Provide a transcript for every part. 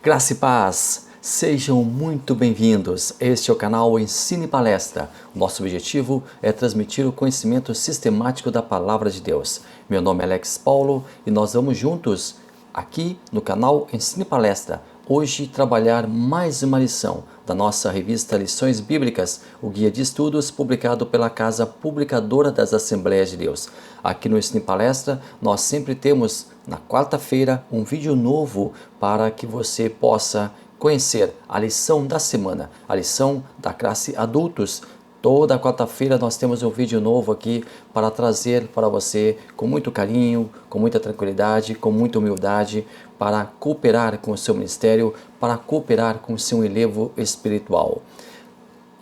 Graça e paz, sejam muito bem-vindos. Este é o canal Ensine Palestra. Nosso objetivo é transmitir o conhecimento sistemático da Palavra de Deus. Meu nome é Alex Paulo e nós vamos juntos aqui no canal Ensine Palestra hoje trabalhar mais uma lição da nossa revista Lições Bíblicas, o guia de estudos publicado pela Casa Publicadora das Assembleias de Deus. Aqui no Ensine Palestra nós sempre temos na quarta-feira um vídeo novo para que você possa conhecer a lição da semana, a lição da classe adultos. Toda quarta-feira nós temos um vídeo novo aqui para trazer para você com muito carinho, com muita tranquilidade, com muita humildade, para cooperar com o seu ministério, para cooperar com o seu enlevo espiritual.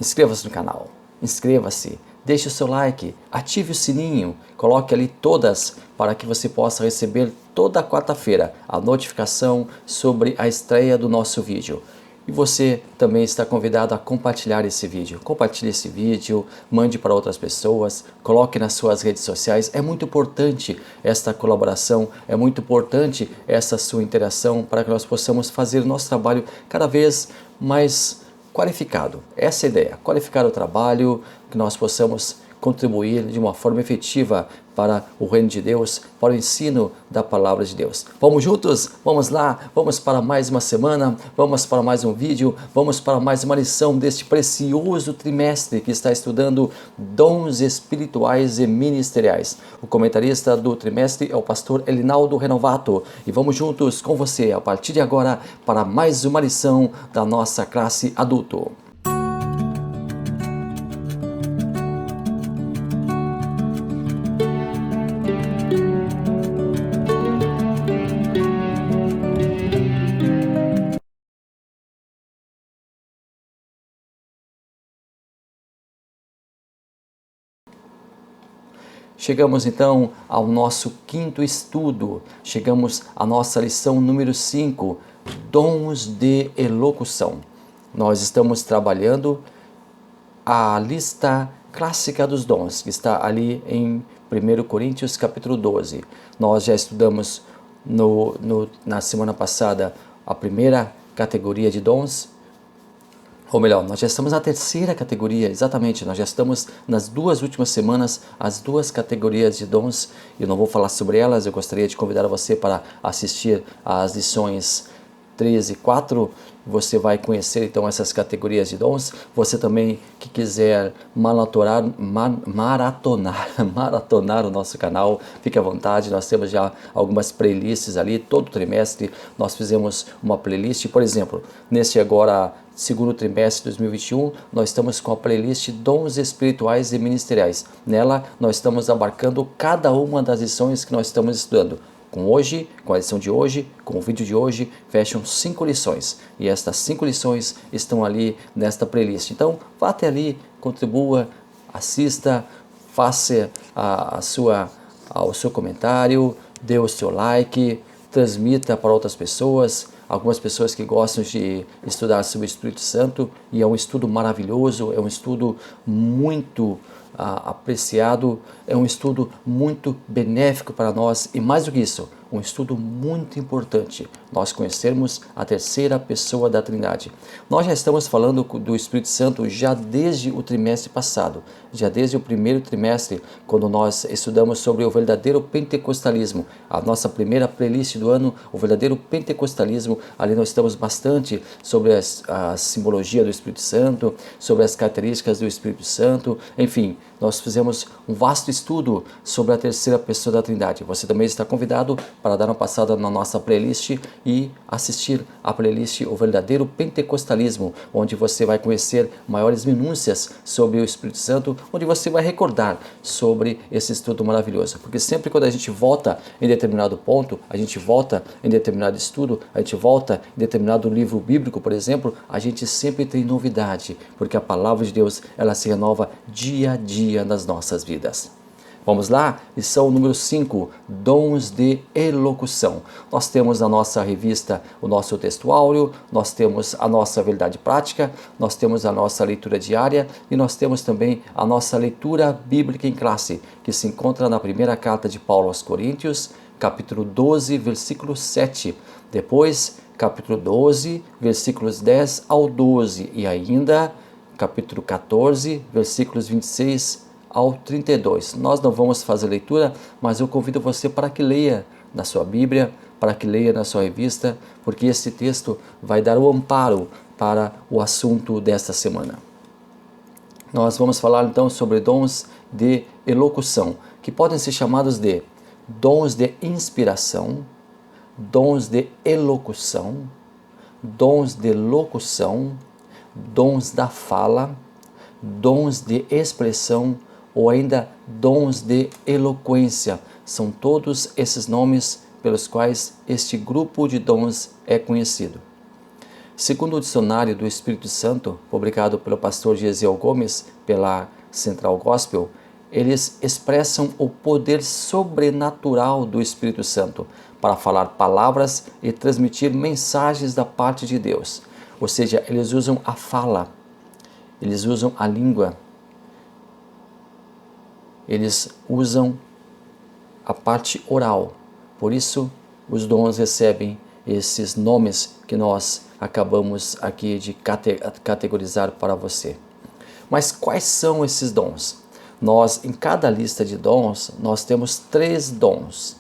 Inscreva-se no canal, inscreva-se, deixe o seu like, ative o sininho, coloque ali todas para que você possa receber toda quarta-feira a notificação sobre a estreia do nosso vídeo. E você também está convidado a compartilhar esse vídeo. Compartilhe esse vídeo, mande para outras pessoas, coloque nas suas redes sociais. É muito importante esta colaboração, é muito importante essa sua interação para que nós possamos fazer o nosso trabalho cada vez mais qualificado. Essa é a ideia, qualificar o trabalho, que nós possamos contribuir de uma forma efetiva para o reino de Deus, para o ensino da palavra de Deus. Vamos juntos? Vamos lá? Vamos para mais uma semana, vamos para mais um vídeo, vamos para mais uma lição deste precioso trimestre que está estudando dons espirituais e ministeriais. O comentarista do trimestre é o pastor Elinaldo Renovato e vamos juntos com você a partir de agora para mais uma lição da nossa classe adulto. Chegamos então ao nosso quinto estudo, chegamos à nossa lição número 5, dons de elocução. Nós estamos trabalhando a lista clássica dos dons, que está ali em 1 Coríntios capítulo 12. Nós já estudamos na semana passada a primeira categoria de dons, ou melhor, nós já estamos na terceira categoria, exatamente, nós já estamos nas duas últimas semanas, as duas categorias de dons. Eu não vou falar sobre elas, eu gostaria de convidar você para assistir às lições 3 e 4, você vai conhecer então essas categorias de dons. Você também que quiser maratonar o nosso canal, fique à vontade, nós temos já algumas playlists ali, todo trimestre nós fizemos uma playlist, por exemplo, neste agora segundo trimestre de 2021, nós estamos com a playlist Dons Espirituais e Ministeriais. Nela nós estamos abarcando cada uma das lições que nós estamos estudando. Com a lição de hoje, com o vídeo de hoje, fecham 5 lições. E estas 5 lições estão ali nesta playlist. Então, vá até ali, contribua, assista, faça o seu comentário, dê o seu like, transmita para outras pessoas. Algumas pessoas que gostam de estudar sobre o Espírito Santo, e é um estudo maravilhoso, é um estudo muito apreciado, é um estudo muito benéfico para nós e mais do que isso, um estudo muito importante, nós conhecermos a terceira pessoa da Trindade. Nós já estamos falando do Espírito Santo já desde o trimestre passado, já desde o primeiro trimestre, quando nós estudamos sobre o verdadeiro pentecostalismo, a nossa primeira playlist do ano, o verdadeiro pentecostalismo. Ali nós estamos bastante sobre a simbologia do Espírito Santo, sobre as características do Espírito Santo, enfim, nós fizemos um vasto estudo sobre a terceira pessoa da Trindade. Você também está convidado para dar uma passada na nossa playlist e assistir a playlist O Verdadeiro Pentecostalismo, onde você vai conhecer maiores minúcias sobre o Espírito Santo, onde você vai recordar sobre esse estudo maravilhoso. Porque sempre quando a gente volta em determinado ponto, a gente volta em determinado estudo, a gente volta em determinado livro bíblico, por exemplo, a gente sempre tem novidade, porque a palavra de Deus, ela se renova dia a dia nas nossas vidas. Vamos lá? Lição número 5, dons de elocução. Nós temos na nossa revista o nosso texto áureo, nós temos a nossa verdade prática, nós temos a nossa leitura diária e nós temos também a nossa leitura bíblica em classe, que se encontra na primeira carta de Paulo aos Coríntios, capítulo 12, versículo 7. Depois, capítulo 12, versículos 10 ao 12 e ainda capítulo 14, versículos 26 ao 32. Nós não vamos fazer leitura, mas eu convido você para que leia na sua Bíblia, para que leia na sua revista, porque esse texto vai dar o amparo para o assunto desta semana. Nós vamos falar então sobre dons de elocução, que podem ser chamados de dons de inspiração, dons de elocução, dons de locução, dons da fala, dons de expressão ou ainda dons de eloquência. São todos esses nomes pelos quais este grupo de dons é conhecido. Segundo o Dicionário do Espírito Santo, publicado pelo pastor Gesiel Gomes pela Central Gospel, eles expressam o poder sobrenatural do Espírito Santo para falar palavras e transmitir mensagens da parte de Deus. Ou seja, eles usam a fala, eles usam a língua, eles usam a parte oral. Por isso, os dons recebem esses nomes que nós acabamos aqui de categorizar para você. Mas quais são esses dons? Nós, em cada lista de dons, nós temos 3 dons.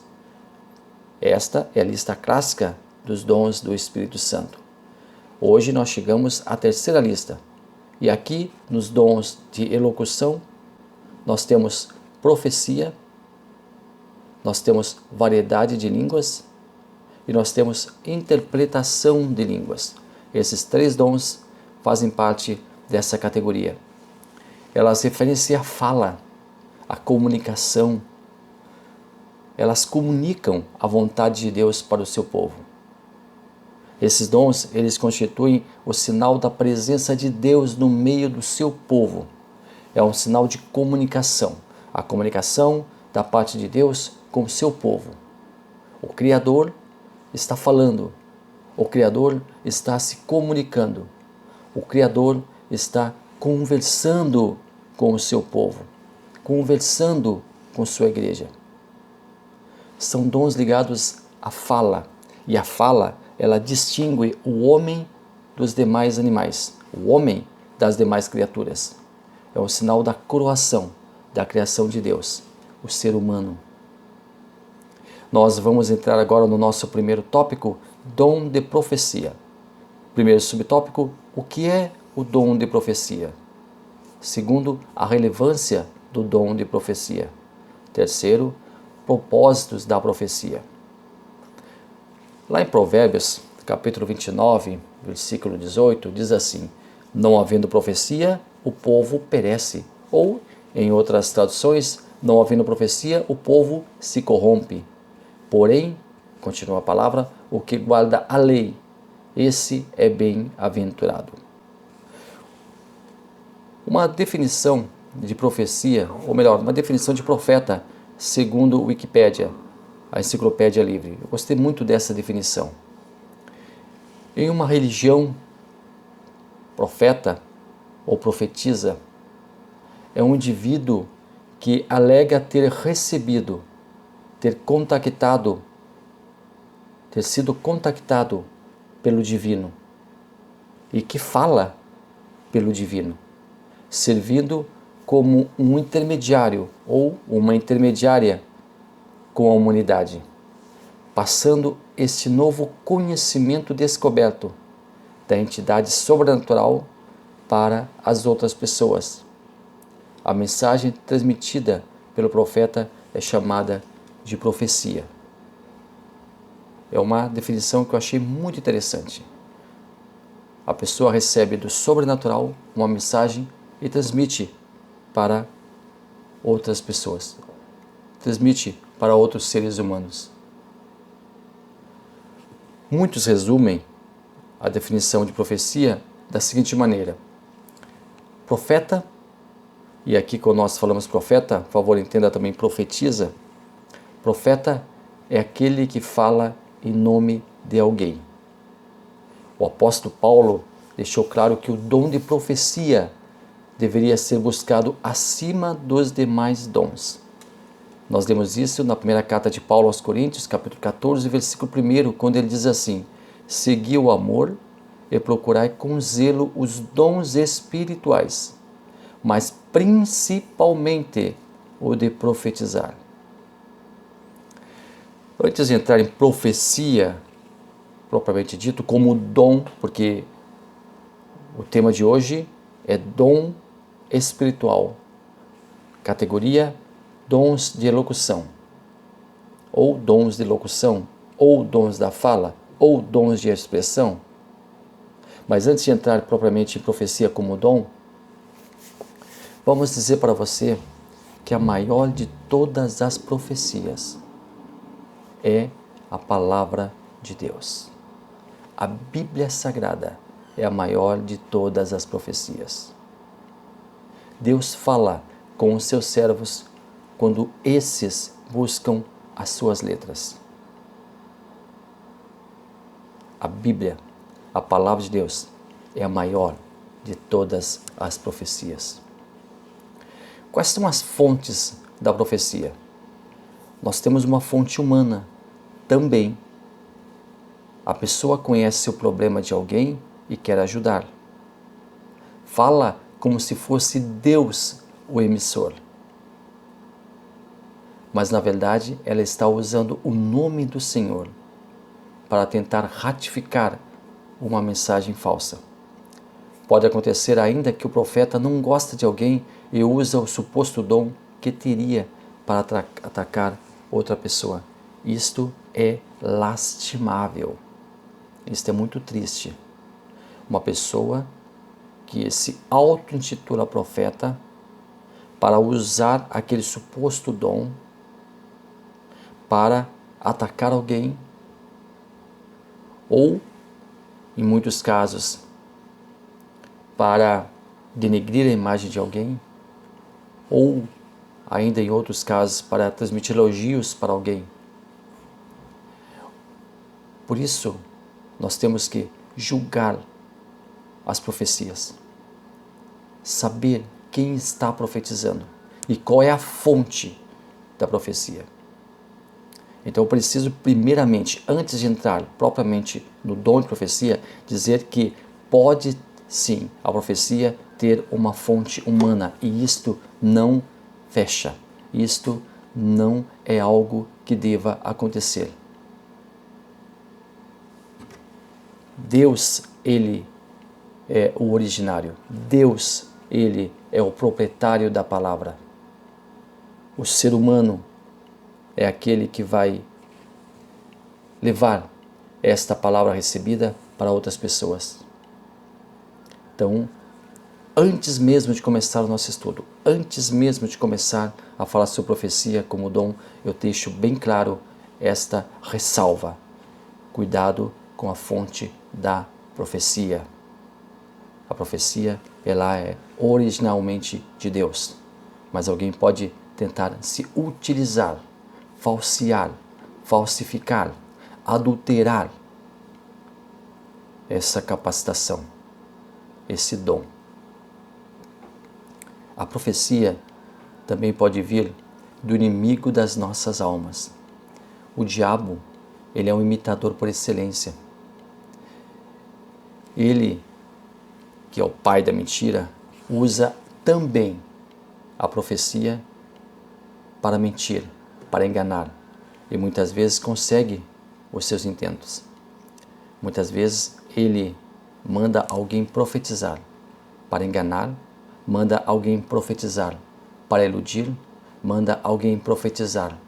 Esta é a lista clássica dos dons do Espírito Santo. Hoje nós chegamos à terceira lista. E aqui, nos dons de elocução, nós temos profecia, nós temos variedade de línguas e nós temos interpretação de línguas. Esses 3 dons fazem parte dessa categoria. Elas referem-se à fala, à comunicação. Elas comunicam a vontade de Deus para o seu povo. Esses dons, eles constituem o sinal da presença de Deus no meio do seu povo. É um sinal de comunicação. A comunicação da parte de Deus com o seu povo. O Criador está falando. O Criador está se comunicando. O Criador está conversando com o seu povo. Conversando com sua igreja. São dons ligados à fala. E a fala, ela distingue o homem dos demais animais. O homem das demais criaturas. É um sinal da coroação, da criação de Deus. O ser humano. Nós vamos entrar agora no nosso primeiro tópico, dom de profecia. Primeiro subtópico, o que é o dom de profecia? Segundo, a relevância do dom de profecia. Terceiro, propósitos da profecia. Lá em Provérbios, capítulo 29, versículo 18, diz assim: não havendo profecia, o povo perece. Ou, em outras traduções, não havendo profecia, o povo se corrompe. Porém, continua a palavra, o que guarda a lei, esse é bem-aventurado. Uma definição de profecia, ou melhor, uma definição de profeta, segundo Wikipédia, a enciclopédia livre. Eu gostei muito dessa definição. Em uma religião, profeta ou profetisa é um indivíduo que alega ter recebido, ter sido contactado pelo divino e que fala pelo divino, servindo como um intermediário ou uma intermediária com a humanidade, passando este novo conhecimento descoberto da entidade sobrenatural para as outras pessoas. A mensagem transmitida pelo profeta é chamada de profecia. É uma definição que eu achei muito interessante. A pessoa recebe do sobrenatural uma mensagem e transmite para outras pessoas. Transmite para outros seres humanos. Muitos resumem a definição de profecia da seguinte maneira: profeta, e aqui quando nós falamos profeta, por favor entenda também profetiza. Profeta é aquele que fala em nome de alguém. O apóstolo Paulo deixou claro que o dom de profecia deveria ser buscado acima dos demais dons. Nós lemos isso na primeira carta de Paulo aos Coríntios, capítulo 14, versículo 1, quando ele diz assim: segui o amor e procurai com zelo os dons espirituais, mas principalmente o de profetizar. Antes de entrar em profecia, propriamente dito, como dom, porque o tema de hoje é dom espiritual, categoria dons de elocução, ou dons de locução, ou dons da fala, ou dons de expressão. Mas antes de entrar propriamente em profecia como dom, vamos dizer para você que a maior de todas as profecias é a palavra de Deus. A Bíblia Sagrada é a maior de todas as profecias. Deus fala com os seus servos quando esses buscam as suas letras. A Bíblia, a palavra de Deus, é a maior de todas as profecias. Quais são as fontes da profecia? Nós temos uma fonte humana também. A pessoa conhece o problema de alguém e quer ajudar. Fala como se fosse Deus o emissor. Mas na verdade ela está usando o nome do Senhor para tentar ratificar uma mensagem falsa. Pode acontecer ainda que o profeta não gosta de alguém e usa o suposto dom que teria para atacar outra pessoa. Isto é lastimável. Isto é muito triste. Uma pessoa que se auto-intitula profeta para usar aquele suposto dom para atacar alguém ou, em muitos casos, para denegrir a imagem de alguém, ou, ainda em outros casos, para transmitir elogios para alguém. Por isso, nós temos que julgar as profecias, saber quem está profetizando e qual é a fonte da profecia. Então eu preciso primeiramente, antes de entrar propriamente no dom de profecia, dizer que pode sim a profecia ter uma fonte humana e isto não fecha, isto não é algo que deva acontecer. Deus, Ele é o originário, Deus, Ele é o proprietário da palavra. O ser humano é aquele que vai levar esta palavra recebida para outras pessoas. Então, antes mesmo de começar o nosso estudo, antes mesmo de começar a falar sobre profecia como dom, eu deixo bem claro esta ressalva. Cuidado com a fonte da profecia. A profecia, ela é originalmente de Deus, mas alguém pode tentar se utilizar, falsear, falsificar, adulterar essa capacitação, esse dom. A profecia também pode vir do inimigo das nossas almas. O diabo, ele é um imitador por excelência. Ele, que é o pai da mentira, usa também a profecia para mentir, para enganar, e muitas vezes consegue os seus intentos. Muitas vezes ele manda alguém profetizar para enganar, manda alguém profetizar para iludir, manda alguém profetizar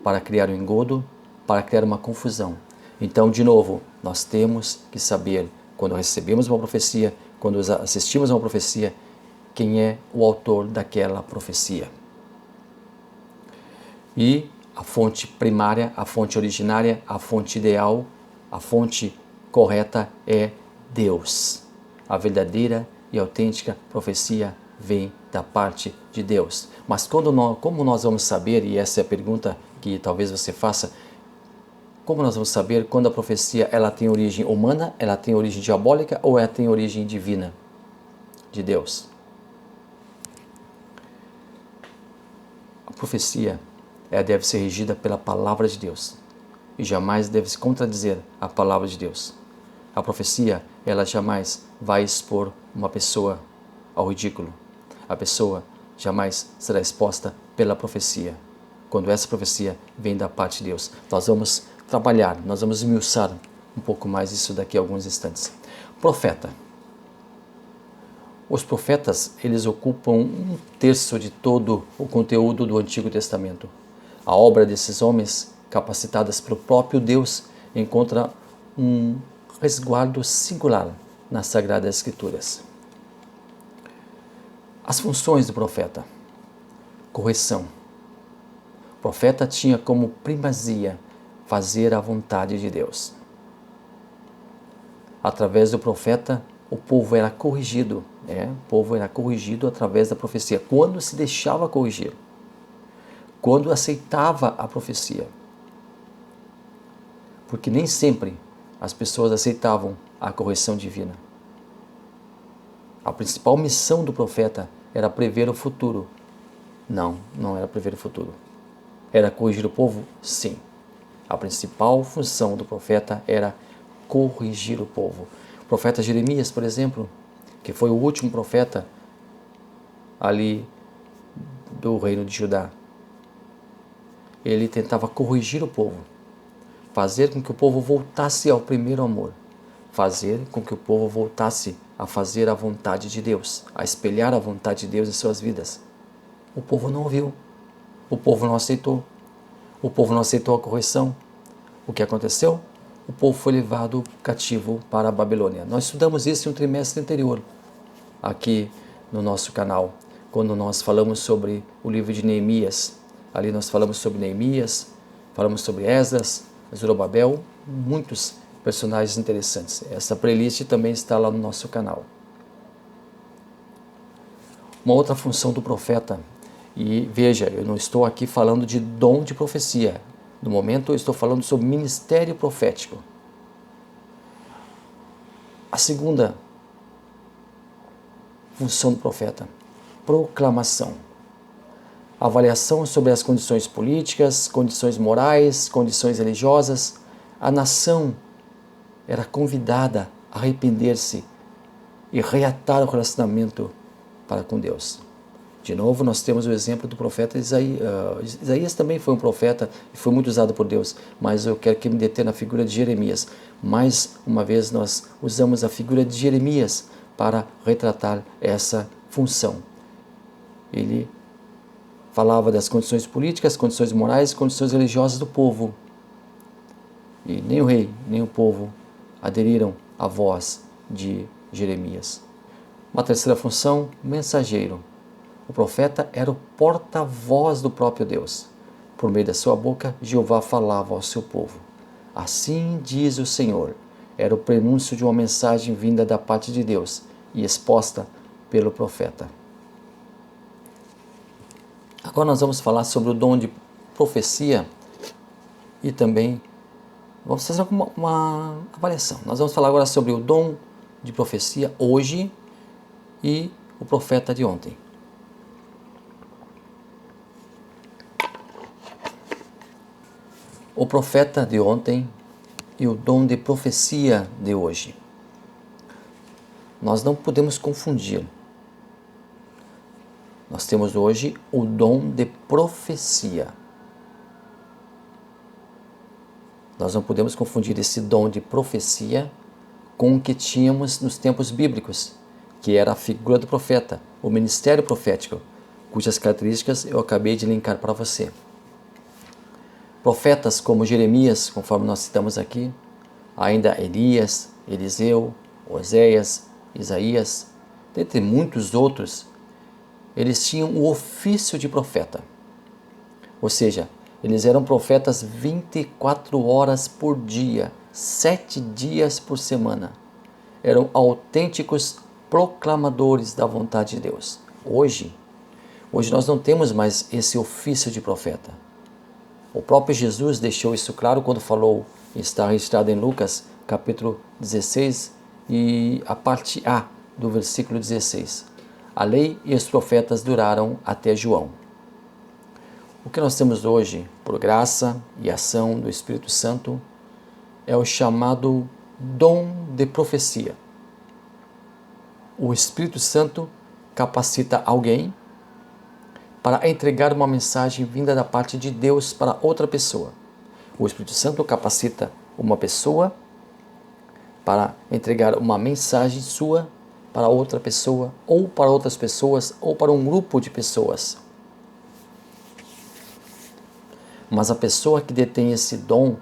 para criar um engodo, para criar uma confusão. Então, de novo, nós temos que saber, quando recebemos uma profecia, quando assistimos a uma profecia, quem é o autor daquela profecia. E a fonte primária, a fonte originária, a fonte ideal, a fonte correta é Deus. A verdadeira e autêntica profecia vem da parte de Deus. Mas como nós vamos saber, e essa é a pergunta que talvez você faça, como nós vamos saber quando a profecia ela tem origem humana, ela tem origem diabólica ou ela tem origem divina de Deus? A profecia ela deve ser regida pela palavra de Deus. e jamais deve se contradizer a palavra de Deus. A profecia, ela jamais vai expor uma pessoa ao ridículo. A pessoa jamais será exposta pela profecia. Quando essa profecia vem da parte de Deus, nós vamos trabalhar, nós vamos esmiuçar um pouco mais isso daqui a alguns instantes. Profeta. Os profetas, eles ocupam 1/3 de todo o conteúdo do Antigo Testamento. A obra desses homens, capacitadas pelo próprio Deus, encontra um resguardo singular nas Sagradas Escrituras. As funções do profeta. Correção. O profeta tinha como primazia fazer a vontade de Deus. Através do profeta, o povo era corrigido. O povo era corrigido através da profecia. Quando se deixava corrigir. Quando aceitava a profecia. Porque nem sempre as pessoas aceitavam a correção divina. A principal missão do profeta era prever o futuro. Não era prever o futuro. Era corrigir o povo? Sim. A principal função do profeta era corrigir o povo. O profeta Jeremias, por exemplo, que foi o último profeta ali do reino de Judá, ele tentava corrigir o povo, fazer com que o povo voltasse ao primeiro amor, fazer com que o povo voltasse a fazer a vontade de Deus, a espelhar a vontade de Deus em suas vidas. O povo não ouviu, o povo não aceitou, o povo não aceitou a correção. O que aconteceu? O povo foi levado cativo para a Babilônia. Nós estudamos isso em um trimestre anterior, aqui no nosso canal, quando nós falamos sobre o livro de Neemias. Ali nós falamos sobre Neemias, falamos sobre Esdras, Zorobabel, muitos personagens interessantes. Essa playlist também está lá no nosso canal. Uma outra função do profeta, e veja, eu não estou aqui falando de dom de profecia. No momento eu estou falando sobre ministério profético. A segunda função do profeta, proclamação. Avaliação sobre as condições políticas, condições morais, condições religiosas. A nação era convidada a arrepender-se e reatar o relacionamento para com Deus. De novo, nós temos o exemplo do profeta Isaías. Isaías também foi um profeta e foi muito usado por Deus, mas eu quero que me deter na figura de Jeremias. Mais uma vez, nós usamos a figura de Jeremias para retratar essa função. Ele falava das condições políticas, condições morais, condições religiosas do povo. E nem o rei, nem o povo aderiram à voz de Jeremias. Uma terceira função, mensageiro. O profeta era o porta-voz do próprio Deus. Por meio da sua boca, Jeová falava ao seu povo. Assim diz o Senhor. Era o prenúncio de uma mensagem vinda da parte de Deus e exposta pelo profeta. Agora nós vamos falar sobre o dom de profecia e também vamos fazer uma avaliação. Nós vamos falar agora sobre o dom de profecia hoje e o profeta de ontem. O profeta de ontem e o dom de profecia de hoje. Nós não podemos confundir. Nós temos hoje o dom de profecia. Nós não podemos confundir esse dom de profecia com o que tínhamos nos tempos bíblicos, que era a figura do profeta, o ministério profético, cujas características eu acabei de linkar para você. Profetas como Jeremias, conforme nós citamos aqui, ainda Elias, Eliseu, Oséias, Isaías, dentre muitos outros, eles tinham o ofício de profeta. Ou seja, eles eram profetas 24 horas por dia, 7 dias por semana. Eram autênticos proclamadores da vontade de Deus. Hoje nós não temos mais esse ofício de profeta. O próprio Jesus deixou isso claro quando falou, está registrado em Lucas, capítulo 16, e a parte A do versículo 16. A lei e os profetas duraram até João. O que nós temos hoje, por graça e ação do Espírito Santo, é o chamado dom de profecia. O Espírito Santo capacita alguém para entregar uma mensagem vinda da parte de Deus para outra pessoa. O Espírito Santo capacita uma pessoa para entregar uma mensagem sua para outra pessoa, ou para outras pessoas, ou para um grupo de pessoas. Mas a pessoa que detém esse dom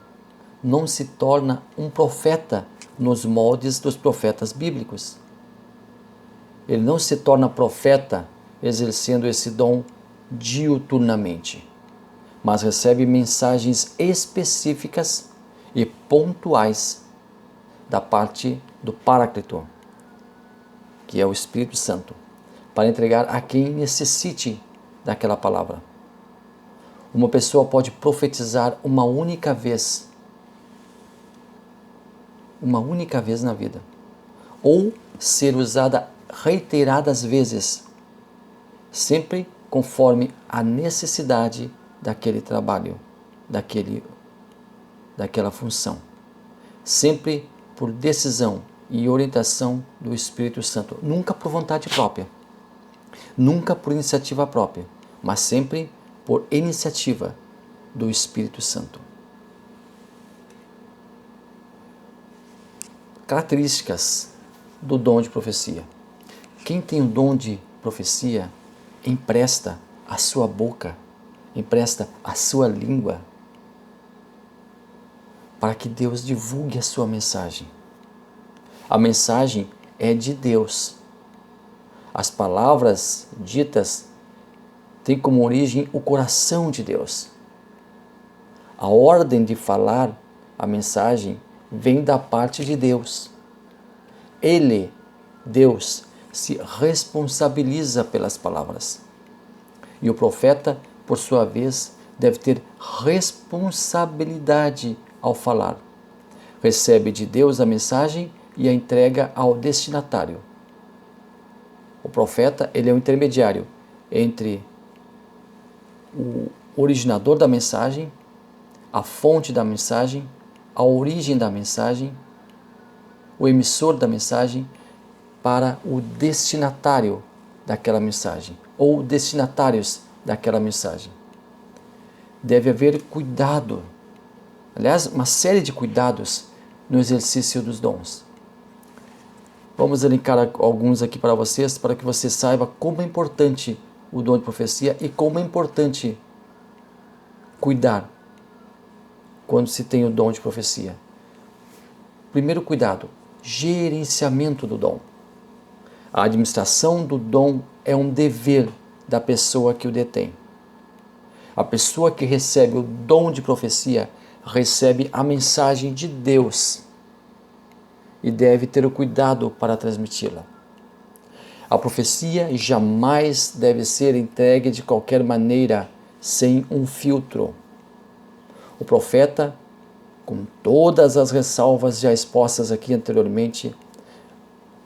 não se torna um profeta nos moldes dos profetas bíblicos. Ele não se torna profeta exercendo esse dom diuturnamente, mas recebe mensagens específicas e pontuais da parte do Paráclito, que é o Espírito Santo, para entregar a quem necessite daquela palavra. Uma pessoa pode profetizar uma única vez na vida, ou ser usada reiteradas vezes, sempre conforme a necessidade daquele trabalho, daquela função, sempre por decisão e orientação do Espírito Santo, nunca por vontade própria, nunca por iniciativa própria, mas sempre por iniciativa do Espírito Santo. Características do dom de profecia. Quem tem o dom de profecia empresta a sua boca, empresta a sua língua para que Deus divulgue a sua mensagem. A mensagem é de Deus. As palavras ditas têm como origem o coração de Deus. A ordem de falar a mensagem vem da parte de Deus. Ele, Deus, se responsabiliza pelas palavras. E o profeta, por sua vez, deve ter responsabilidade ao falar. Recebe de Deus a mensagem e a entrega ao destinatário. O profeta, ele é o intermediário entre o originador da mensagem, a fonte da mensagem, a origem da mensagem, o emissor da mensagem, para o destinatário daquela mensagem, ou destinatários daquela mensagem. Deve haver cuidado, aliás, uma série de cuidados no exercício dos dons. Vamos elencar alguns aqui para vocês, para que você saiba como é importante o dom de profecia e como é importante cuidar quando se tem o dom de profecia. Primeiro cuidado, gerenciamento do dom. A administração do dom é um dever da pessoa que o detém. A pessoa que recebe o dom de profecia recebe a mensagem de Deus e deve ter o cuidado para transmiti-la. A profecia jamais deve ser entregue de qualquer maneira, sem um filtro. O profeta, com todas as ressalvas já expostas aqui anteriormente,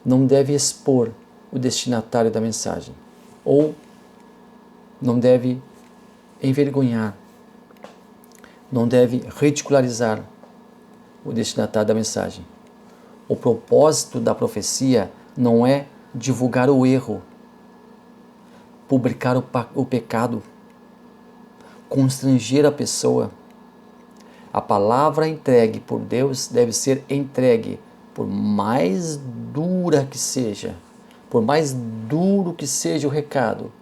não deve expor o destinatário da mensagem, ou não deve envergonhar, não deve ridicularizar o destinatário da mensagem. O propósito da profecia não é divulgar o erro, publicar o pecado, constranger a pessoa. A palavra entregue por Deus deve ser entregue, por mais dura que seja, por mais duro que seja o recado,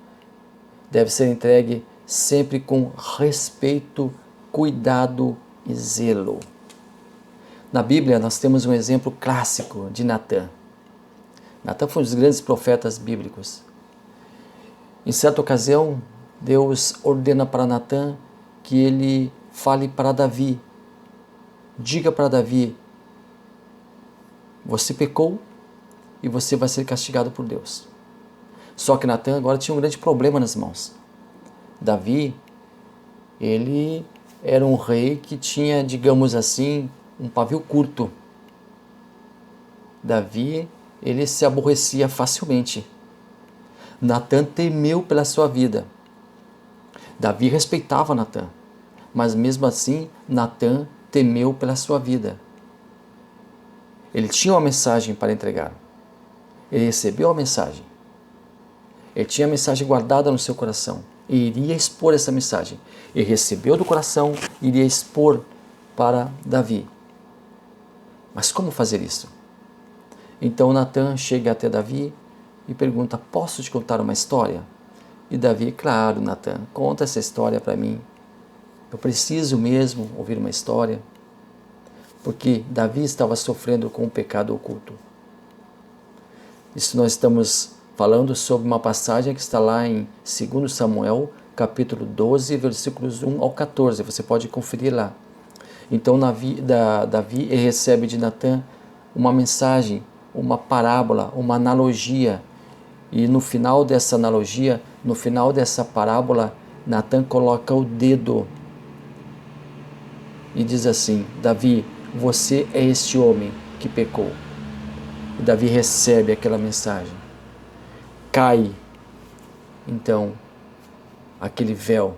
deve ser entregue sempre com respeito, cuidado e zelo. Na Bíblia nós temos um exemplo clássico de Natã. Natã foi um dos grandes profetas bíblicos. Em certa ocasião, Deus ordena para Natã que ele fale para Davi. Diga para Davi: você pecou e você vai ser castigado por Deus. Só que Natã agora tinha um grande problema nas mãos. Davi, ele era um rei que tinha, digamos assim, um pavio curto. Davi, ele se aborrecia facilmente. Natã temeu pela sua vida. Davi respeitava Natã, mas mesmo assim Natã temeu pela sua vida. Ele tinha uma mensagem para entregar. Ele recebeu a mensagem. Ele tinha a mensagem guardada no seu coração e iria expor essa mensagem. Ele recebeu do coração e iria expor para Davi. Mas como fazer isso? Então Natã chega até Davi e pergunta: posso te contar uma história? E Davi: claro, Natã, conta essa história para mim. Eu preciso mesmo ouvir uma história. Porque Davi estava sofrendo com um pecado oculto. Isso nós estamos falando sobre uma passagem que está lá em 2 Samuel, capítulo 12, versículos 1 ao 14. Você pode conferir lá. Então Davi recebe de Natã uma mensagem, uma parábola, uma analogia. E no final dessa analogia, no final dessa parábola, Natã coloca o dedo e diz assim: Davi, você é este homem que pecou. E Davi recebe aquela mensagem. Cai, então, aquele véu.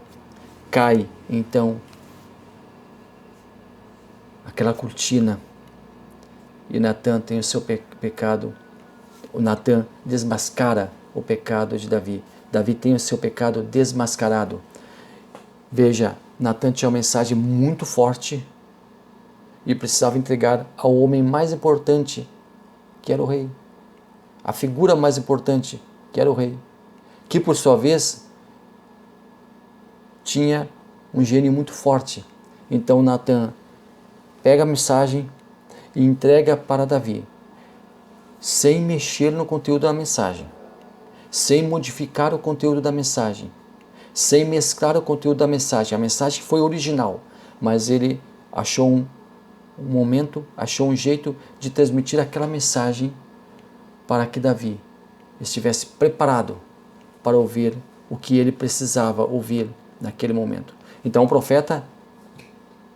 Cai, então, aquela cortina. E Natã tem o seu pecado. O Natã desmascara o pecado de Davi. Davi tem o seu pecado desmascarado. Veja, Natã tinha uma mensagem muito forte e precisava entregar ao homem mais importante, que era o rei. A figura mais importante, que era o rei. Que, por sua vez, tinha um gênio muito forte. Então Natã pega a mensagem e entrega para Davi, sem mexer no conteúdo da mensagem, sem modificar o conteúdo da mensagem, sem mesclar o conteúdo da mensagem. A mensagem foi original, mas ele achou um momento, achou um jeito de transmitir aquela mensagem para que Davi estivesse preparado para ouvir o que ele precisava ouvir naquele momento. Então o profeta,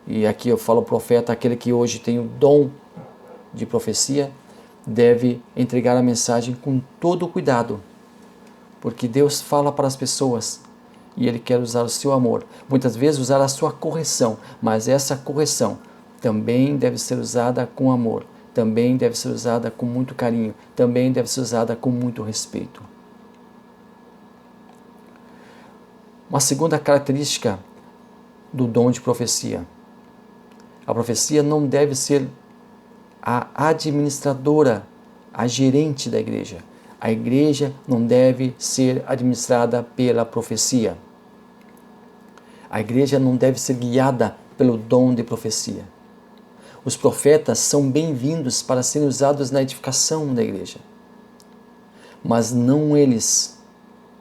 e aqui eu falo profeta, aquele que hoje tem o dom de profecia, deve entregar a mensagem com todo o cuidado, porque Deus fala para as pessoas e Ele quer usar o seu amor, muitas vezes usar a sua correção, mas essa correção também deve ser usada com amor, também deve ser usada com muito carinho, também deve ser usada com muito respeito. Uma segunda característica do dom de profecia: a profecia não deve ser a administradora, a gerente da igreja. A igreja não deve ser administrada pela profecia. A igreja não deve ser guiada pelo dom de profecia. Os profetas são bem-vindos para serem usados na edificação da igreja, mas não eles,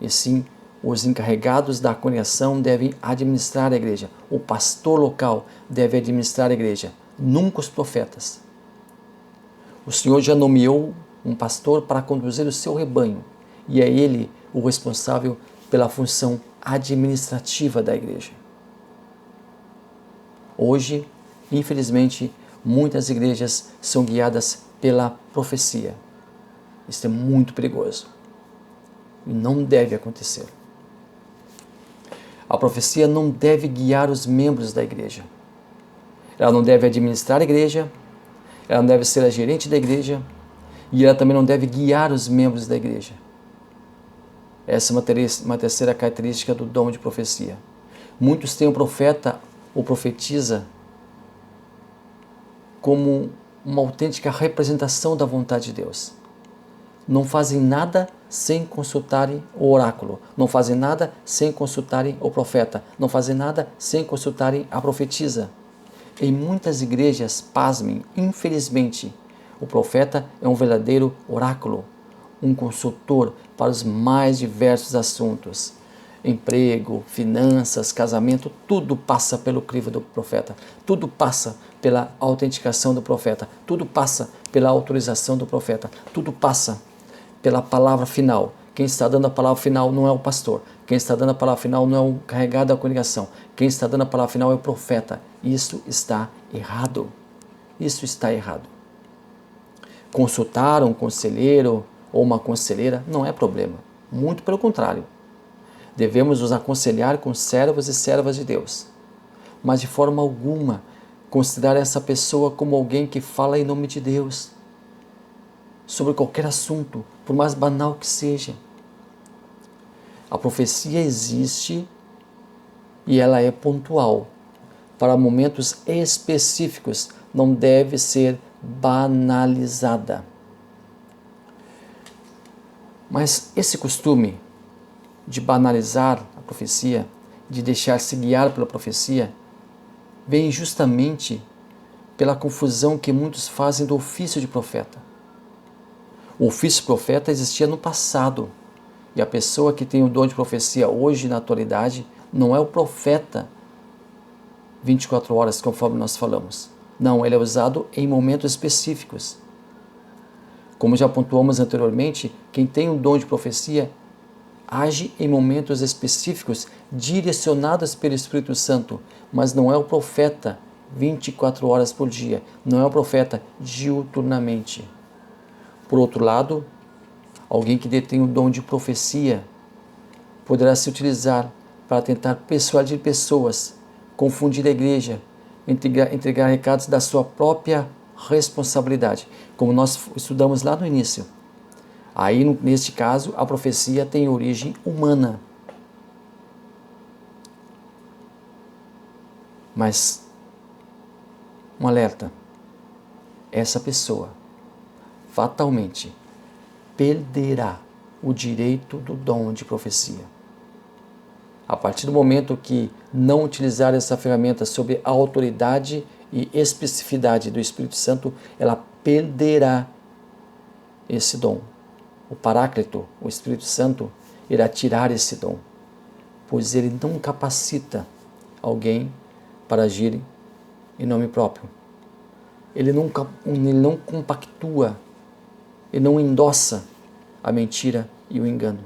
e sim os encarregados da congregação devem administrar a igreja. O pastor local deve administrar a igreja, nunca os profetas. O Senhor já nomeou um pastor para conduzir o seu rebanho, e é ele o responsável pela função administrativa da igreja. Hoje, infelizmente, muitas igrejas são guiadas pela profecia. Isso é muito perigoso e não deve acontecer. A profecia não deve guiar os membros da igreja. Ela não deve administrar a igreja, ela não deve ser a gerente da igreja e ela também não deve guiar os membros da igreja. Essa é uma terceira característica do dom de profecia. Muitos têm o profeta ou profetiza como uma autêntica representação da vontade de Deus. Não fazem nada sem consultarem o oráculo, não fazem nada sem consultarem o profeta, não fazem nada sem consultarem a profetisa. Em muitas igrejas, pasmem, infelizmente, o profeta é um verdadeiro oráculo, um consultor para os mais diversos assuntos. Emprego, finanças, casamento, tudo passa pelo crivo do profeta, tudo passa pela autenticação do profeta, tudo passa pela autorização do profeta, tudo passa pela palavra final. Quem está dando a palavra final não é o pastor, quem está dando a palavra final não é o carregado da congregação, quem está dando a palavra final é o profeta. Isso está errado. Isso está errado. Consultar um conselheiro ou uma conselheira não é problema, muito pelo contrário. Devemos nos aconselhar com servos e servas de Deus, mas de forma alguma considerar essa pessoa como alguém que fala em nome de Deus sobre qualquer assunto, por mais banal que seja. A profecia existe e ela é pontual. Para momentos específicos, não deve ser banalizada. Mas esse costume de banalizar a profecia, de deixar-se guiar pela profecia, vem justamente pela confusão que muitos fazem do ofício de profeta. O ofício de profeta existia no passado, e a pessoa que tem o dom de profecia hoje, na atualidade, não é o profeta 24 horas, conforme nós falamos. Não, ele é usado em momentos específicos. Como já pontuamos anteriormente, quem tem o dom de profecia age em momentos específicos, direcionados pelo Espírito Santo, mas não é o profeta 24 horas por dia, não é o profeta diuturnamente. Por outro lado, alguém que detém o dom de profecia poderá se utilizar para tentar persuadir pessoas, confundir a igreja, entregar recados da sua própria responsabilidade, como nós estudamos lá no início. Aí, neste caso, a profecia tem origem humana. Mas, um alerta, essa pessoa fatalmente perderá o direito do dom de profecia. A partir do momento que não utilizar essa ferramenta sob a autoridade e especificidade do Espírito Santo, ela perderá esse dom. O Paráclito, o Espírito Santo, irá tirar esse dom, pois ele não capacita alguém para agir em nome próprio. Ele não compactua, ele não endossa a mentira e o engano.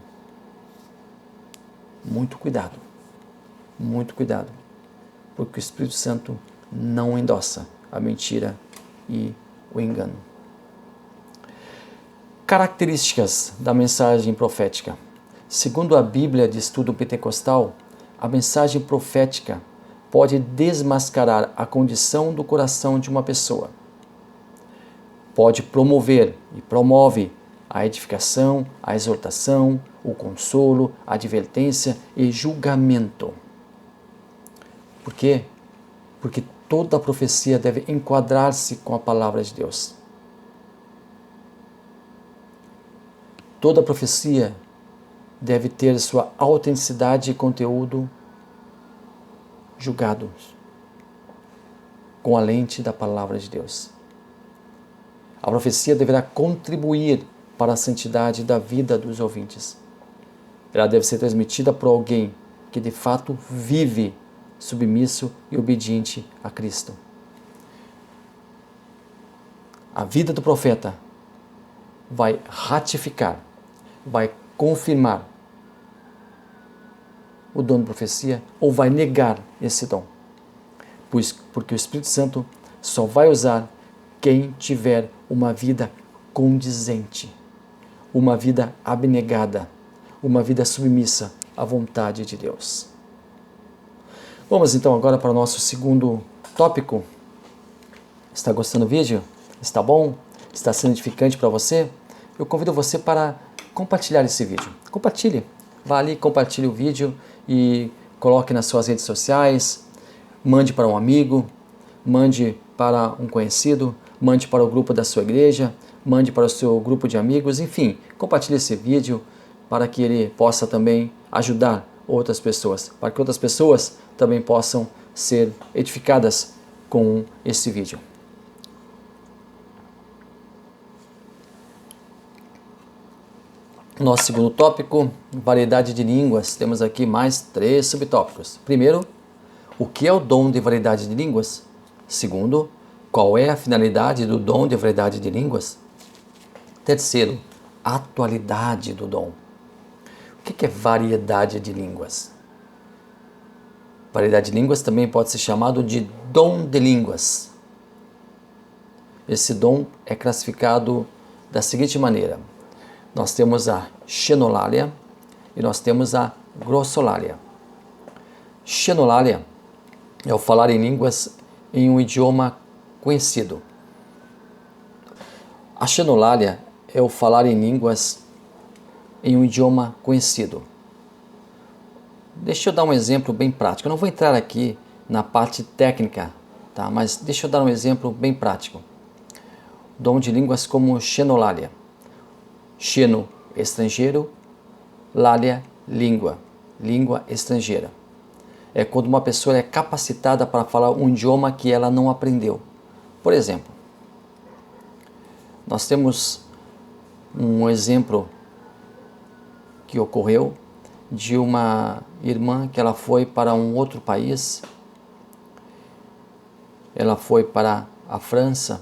Muito cuidado, porque o Espírito Santo não endossa a mentira e o engano. Características da mensagem profética. Segundo a Bíblia de Estudo Pentecostal, a mensagem profética pode desmascarar a condição do coração de uma pessoa. Pode promover e promove a edificação, a exortação, o consolo, a advertência e julgamento. Por quê? Porque toda a profecia deve enquadrar-se com a palavra de Deus. Toda profecia deve ter sua autenticidade e conteúdo julgados com a lente da palavra de Deus. A profecia deverá contribuir para a santidade da vida dos ouvintes. Ela deve ser transmitida por alguém que de fato vive submisso e obediente a Cristo. A vida do profeta vai ratificar, vai confirmar o dom de profecia ou vai negar esse dom. Porque o Espírito Santo só vai usar quem tiver uma vida condizente, uma vida abnegada, uma vida submissa à vontade de Deus. Vamos então agora para o nosso segundo tópico. Está gostando do vídeo? Está bom? Está sendo edificante para você? Eu convido você para compartilhar esse vídeo. Compartilhe. Vá ali, compartilhe o vídeo e coloque nas suas redes sociais. Mande para um amigo, mande para um conhecido, mande para o grupo da sua igreja, mande para o seu grupo de amigos, enfim, compartilhe esse vídeo para que ele possa também ajudar outras pessoas, para que outras pessoas também possam ser edificadas com esse vídeo. Nosso segundo tópico, variedade de línguas. Temos aqui mais 3 subtópicos. Primeiro, o que é o dom de variedade de línguas? Segundo, qual é a finalidade do dom de variedade de línguas? Terceiro, a atualidade do dom. O que é variedade de línguas? Variedade de línguas também pode ser chamado de dom de línguas. Esse dom é classificado da seguinte maneira. Nós temos a xenolalia e nós temos a Glossolalia. Xenolalia é o falar em línguas em um idioma conhecido. A xenolalia é o falar em línguas em um idioma conhecido. Deixa eu dar um exemplo bem prático. Eu não vou entrar aqui na parte técnica, tá? Mas deixa eu dar um exemplo bem prático. Dom de línguas como xenolalia. Xeno, estrangeiro. Lalia, língua. Língua estrangeira. É quando uma pessoa é capacitada para falar um idioma que ela não aprendeu. Por exemplo, nós temos um exemplo que ocorreu de uma irmã que ela foi para um outro país. Ela foi para a França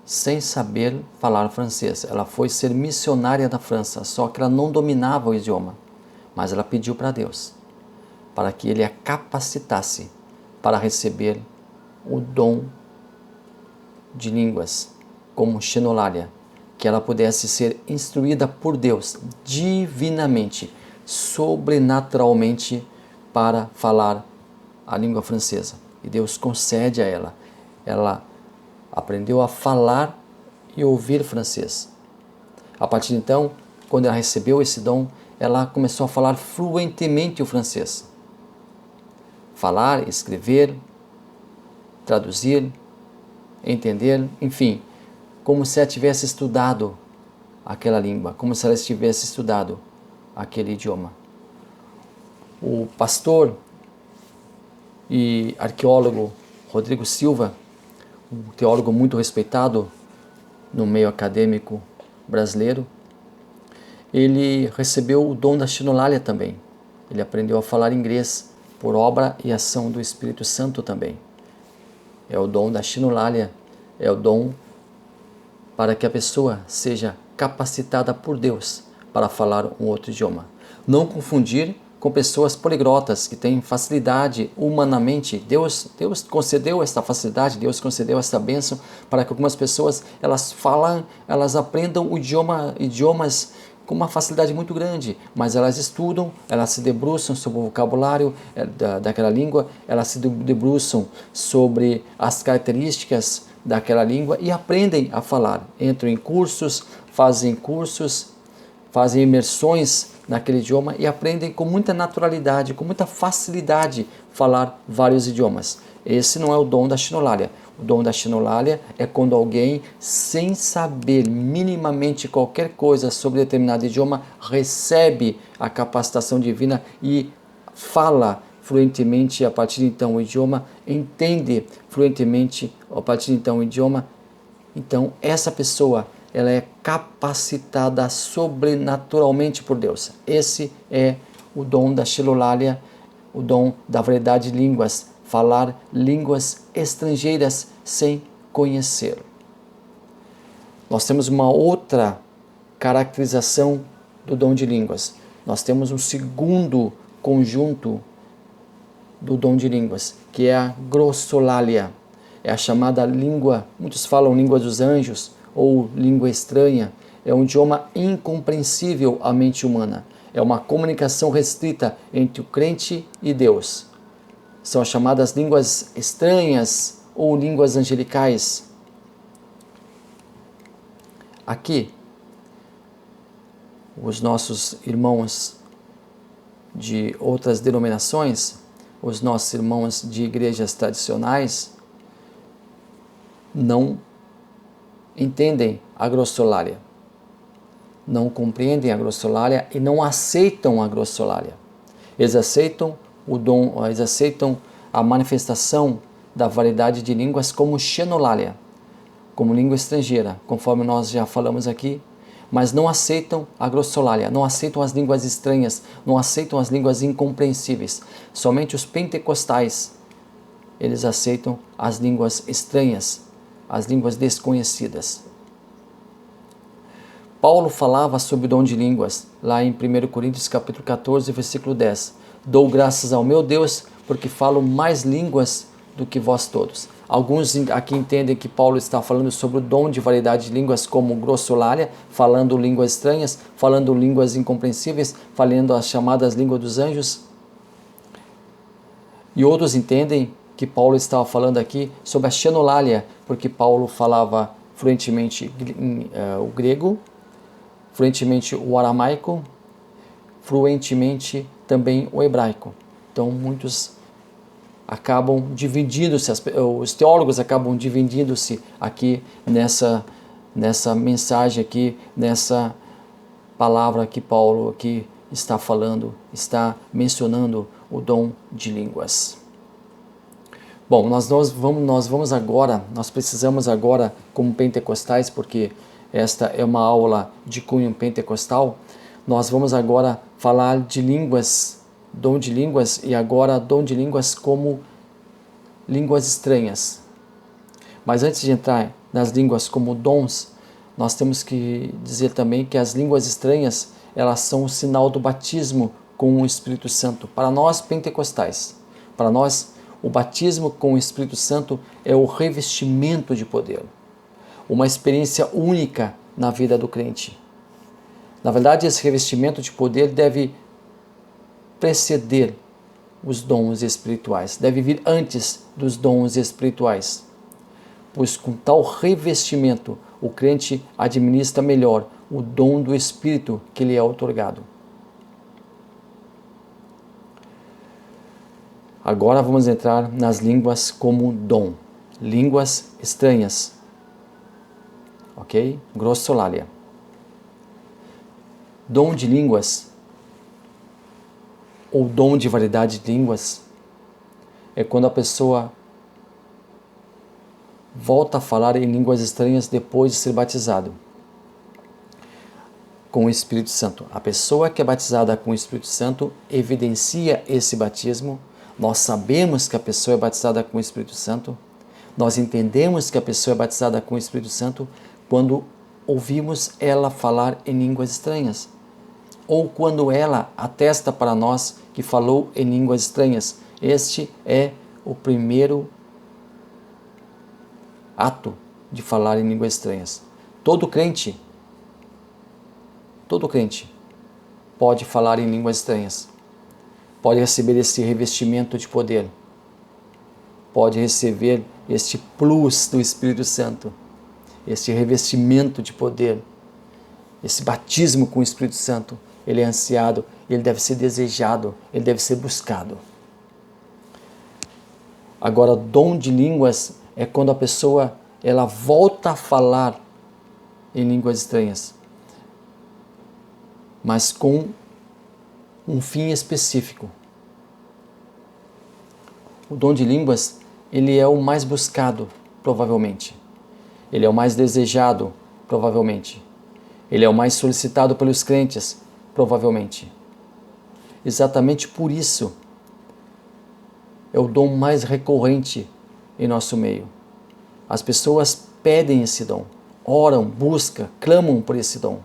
sem saber falar francês. Ela foi ser missionária da França, só que ela não dominava o idioma. Mas ela pediu para Deus, para que Ele a capacitasse para receber o dom de línguas, como xenolalia, que ela pudesse ser instruída por Deus divinamente, sobrenaturalmente, para falar a língua francesa. E Deus concede a ela. Ela aprendeu a falar e ouvir francês. A partir de então, quando ela recebeu esse dom, ela começou a falar fluentemente o francês. Falar, escrever, traduzir, entender, enfim, como se ela tivesse estudado aquela língua, como se ela tivesse estudado aquele idioma. O pastor e arqueólogo Rodrigo Silva, um teólogo muito respeitado no meio acadêmico brasileiro, ele recebeu o dom da xenolalia também. Ele aprendeu a falar inglês por obra e ação do Espírito Santo também. É o dom da xenolalia, é o dom para que a pessoa seja capacitada por Deus para falar um outro idioma. Não confundir com pessoas poliglotas que têm facilidade humanamente. Deus concedeu esta facilidade, Deus concedeu esta bênção para que algumas pessoas elas aprendam idiomas com uma facilidade muito grande, mas elas estudam, elas se debruçam sobre o vocabulário daquela língua, elas se debruçam sobre as características daquela língua e aprendem a falar. Entram em cursos, fazem imersões naquele idioma e aprendem com muita naturalidade, com muita facilidade falar vários idiomas. Esse não é o dom da xenolalia. O dom da xenolalia é quando alguém, sem saber minimamente qualquer coisa sobre determinado idioma, recebe a capacitação divina e fala fluentemente a partir de então o idioma, entende fluentemente a partir de então o idioma. Então essa pessoa, ela é capacitada sobrenaturalmente por Deus. Esse é o dom da xenolalia, o dom da variedade de línguas, falar línguas estrangeiras sem conhecer. Nós temos uma outra caracterização do dom de línguas. Nós temos um segundo conjunto do dom de línguas, que é a glossolalia. É a chamada língua, muitos falam língua dos anjos ou língua estranha. É um idioma incompreensível à mente humana. É uma comunicação restrita entre o crente e Deus. São as chamadas línguas estranhas ou línguas angelicais. Aqui, os nossos irmãos de outras denominações, os nossos irmãos de igrejas tradicionais, não entendem a glossolalia, não compreendem a glossolalia e não aceitam a glossolalia. Eles aceitam o dom, eles aceitam a manifestação da variedade de línguas como xenolalia, como língua estrangeira, conforme nós já falamos aqui, mas não aceitam a glossolalia, não aceitam as línguas estranhas, não aceitam as línguas incompreensíveis. Somente os pentecostais, eles aceitam as línguas estranhas, as línguas desconhecidas. Paulo falava sobre o dom de línguas, lá em 1 Coríntios capítulo 14, versículo 10. Dou graças ao meu Deus, porque falo mais línguas do que vós todos. Alguns aqui entendem que Paulo está falando sobre o dom de variedade de línguas como glossolalia, falando línguas estranhas, falando línguas incompreensíveis, falando as chamadas línguas dos anjos. E outros entendem que Paulo estava falando aqui sobre a xenolalia, porque Paulo falava fluentemente o grego, fluentemente o aramaico, fluentemente também o hebraico. Então muitos acabam dividindo-se, os teólogos acabam dividindo-se aqui nessa mensagem aqui, nessa palavra que Paulo aqui está falando, está mencionando o dom de línguas. Bom, nós vamos agora, nós precisamos agora, como pentecostais, porque esta é uma aula de cunho pentecostal, nós vamos agora falar de línguas, dom de línguas, e agora dom de línguas como línguas estranhas. Mas antes de entrar nas línguas como dons, nós temos que dizer também que as línguas estranhas, elas são o sinal do batismo com o Espírito Santo. Para nós pentecostais, para nós o batismo com o Espírito Santo é o revestimento de poder, uma experiência única na vida do crente. Na verdade, esse revestimento de poder deve preceder os dons espirituais, deve vir antes dos dons espirituais, pois com tal revestimento o crente administra melhor o dom do Espírito que lhe é outorgado. Agora vamos entrar nas línguas como dom, línguas estranhas, ok? Glossolalia. Dom de línguas ou dom de variedade de línguas é quando a pessoa volta a falar em línguas estranhas depois de ser batizado com o Espírito Santo. A pessoa que é batizada com o Espírito Santo evidencia esse batismo. Nós sabemos que a pessoa é batizada com o Espírito Santo. Nós entendemos que a pessoa é batizada com o Espírito Santo quando ouvimos ela falar em línguas estranhas, ou quando ela atesta para nós que falou em línguas estranhas. Este é o primeiro ato de falar em línguas estranhas. Todo crente pode falar em línguas estranhas, pode receber esse revestimento de poder, pode receber este plus do Espírito Santo, este revestimento de poder, esse batismo com o Espírito Santo. Ele é ansiado, ele deve ser desejado, ele deve ser buscado. Agora, dom de línguas é quando a pessoa ela volta a falar em línguas estranhas, mas com um fim específico. O dom de línguas, ele é o mais buscado, provavelmente. Ele é o mais desejado, provavelmente. Ele é o mais solicitado pelos crentes, provavelmente. Exatamente por isso, é o dom mais recorrente em nosso meio. As pessoas pedem esse dom, oram, buscam, clamam por esse dom.